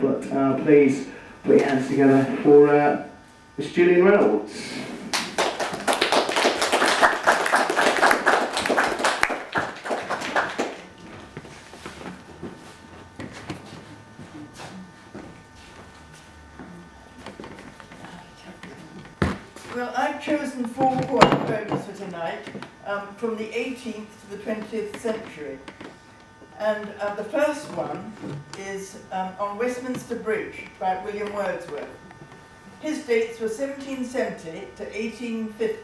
but please put your hands together for Miss Gillian Reynolds. Well, I've chosen 4 poems for tonight, from the 18th to the 20th century. And the first one is on Westminster Bridge by William Wordsworth. His dates were 1770 to 1850.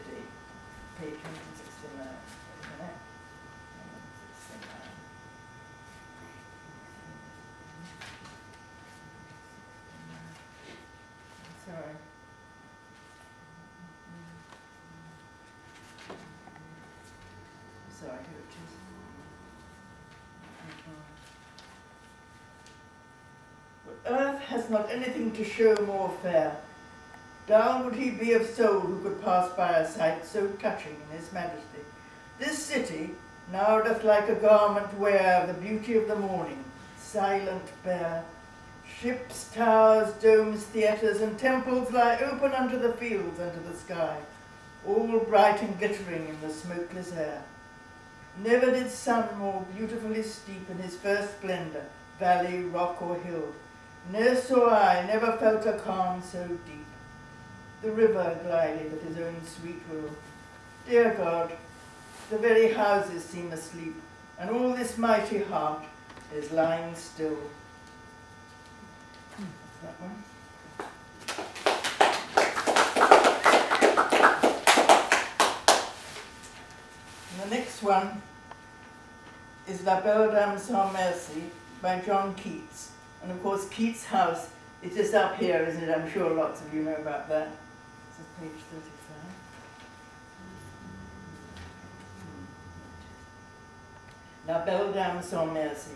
Page 169. Sorry. Sorry, here it is. But earth has not anything to show more fair. Down would he be of soul who could pass by a sight so touching in his majesty. This city now doth like a garment wear the beauty of the morning, silent, bare. Ships, towers, domes, theatres, and temples lie open unto the fields, unto the sky, all bright and glittering in the smokeless air. Never did sun more beautifully steep in his first splendour, valley, rock, or hill. Ne'er saw I, never felt a calm so deep. The river glided at his own sweet will. Dear God, the very houses seem asleep, and all this mighty heart is lying still. That one. And the next one is La Belle Dame Sans Merci by John Keats. And of course, Keats' house is just up here, isn't it? I'm sure lots of you know about that. This is page 35. La Belle Dame Sans Merci.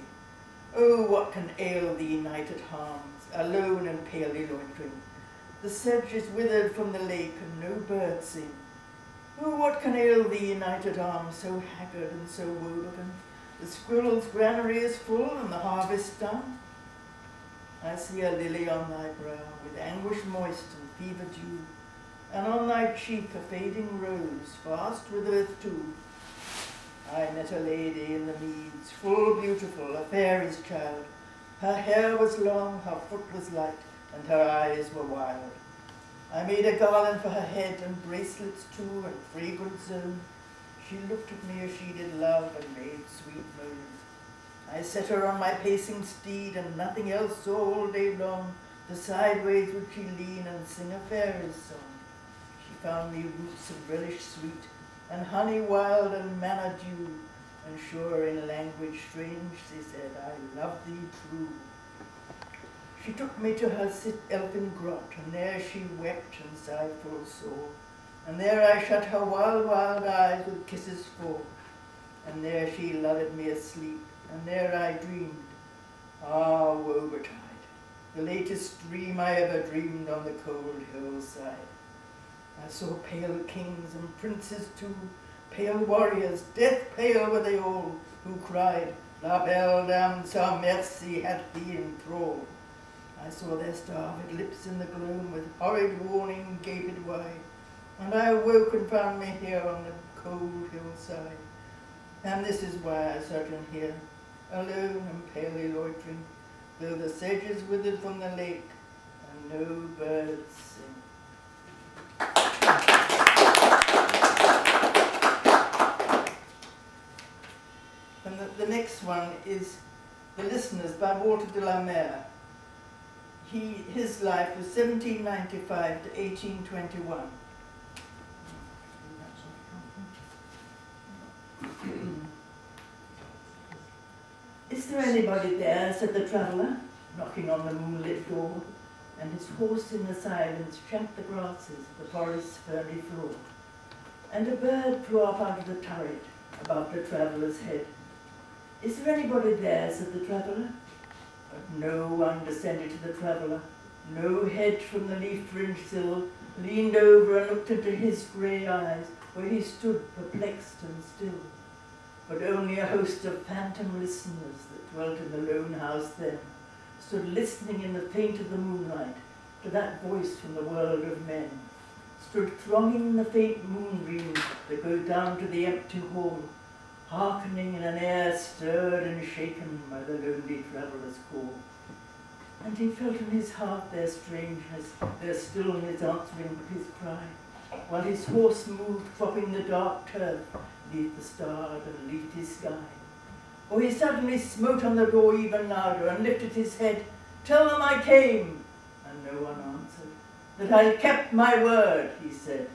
Oh, what can ail thee, night at harms, alone and palely loitering? The sedge is withered from the lake, and no birds sing. Oh, what can ail thee, night at arms, so haggard and so woebegone? The squirrel's granary is full, and the harvest done. I see a lily on thy brow, with anguish moist and fever dew, and on thy cheek a fading rose, fast withereth too. I met a lady in the meads, full beautiful, a fairy's child. Her hair was long, her foot was light, and her eyes were wild. I made a garland for her head, and bracelets too, and fragrant zone. She looked at me as she did love, and made sweet moan. I set her on my pacing steed, and nothing else saw all day long. The sideways would she lean, and sing a fairy's song. She found me roots of relish sweet, and honey wild, and manna dew. And sure in language strange, she said, I love thee true. She took me to her elfin grot, and there she wept and sighed full sore. And there I shut her wild, wild eyes with kisses full. And there she lulled me asleep, and there I dreamed. Ah, woe betide, the latest dream I ever dreamed on the cold hillside. I saw pale kings and princes too, pale warriors, death pale were they all, who cried, La Belle Dame Sans Merci hath thee in thrall. I saw their starved lips in the gloom, with horrid warning gaped wide, and I awoke and found me here on the cold hillside. And this is why I sojourn here, alone and palely loitering, though the sedge is withered from the lake, and no birds sing. And the next one is The Listeners by Walter de la Mare. His life was 1795 to 1821. Is there anybody there, said the traveller, knocking on the moonlit door, and his horse in the silence champed the grasses of the forest's ferny floor. And a bird flew up out of the turret above the traveller's head. Is there anybody there, said the traveller. But no one descended to the traveller. No head from the leaf-fringed sill leaned over and looked into his grey eyes, where he stood perplexed and still. But only a host of phantom listeners that dwelt in the lone house then stood listening in the faint of the moonlight to that voice from the world of men, stood thronging the faint moonbeams that go down to the empty hall, hearkening in an air stirred and shaken by the lonely traveller's call. And he felt in his heart their strangeness, their stillness answering his cry, while his horse moved, cropping the dark turf neath the starred and leafy sky. For he suddenly smote on the door even louder and lifted his head. "Tell them I came," and no one answered. "That I kept my word," he said.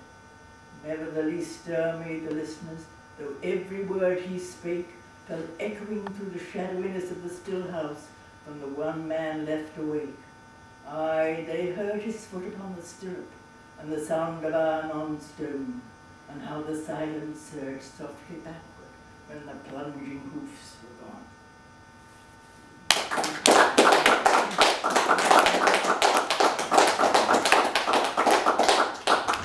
Nevertheless stir made the listeners, though every word he spake fell echoing through the shadowiness of the still house from the one man left awake. Aye, they heard his foot upon the stirrup, and the sound of iron on stone, and how the silence surged softly backward when the plunging hoofs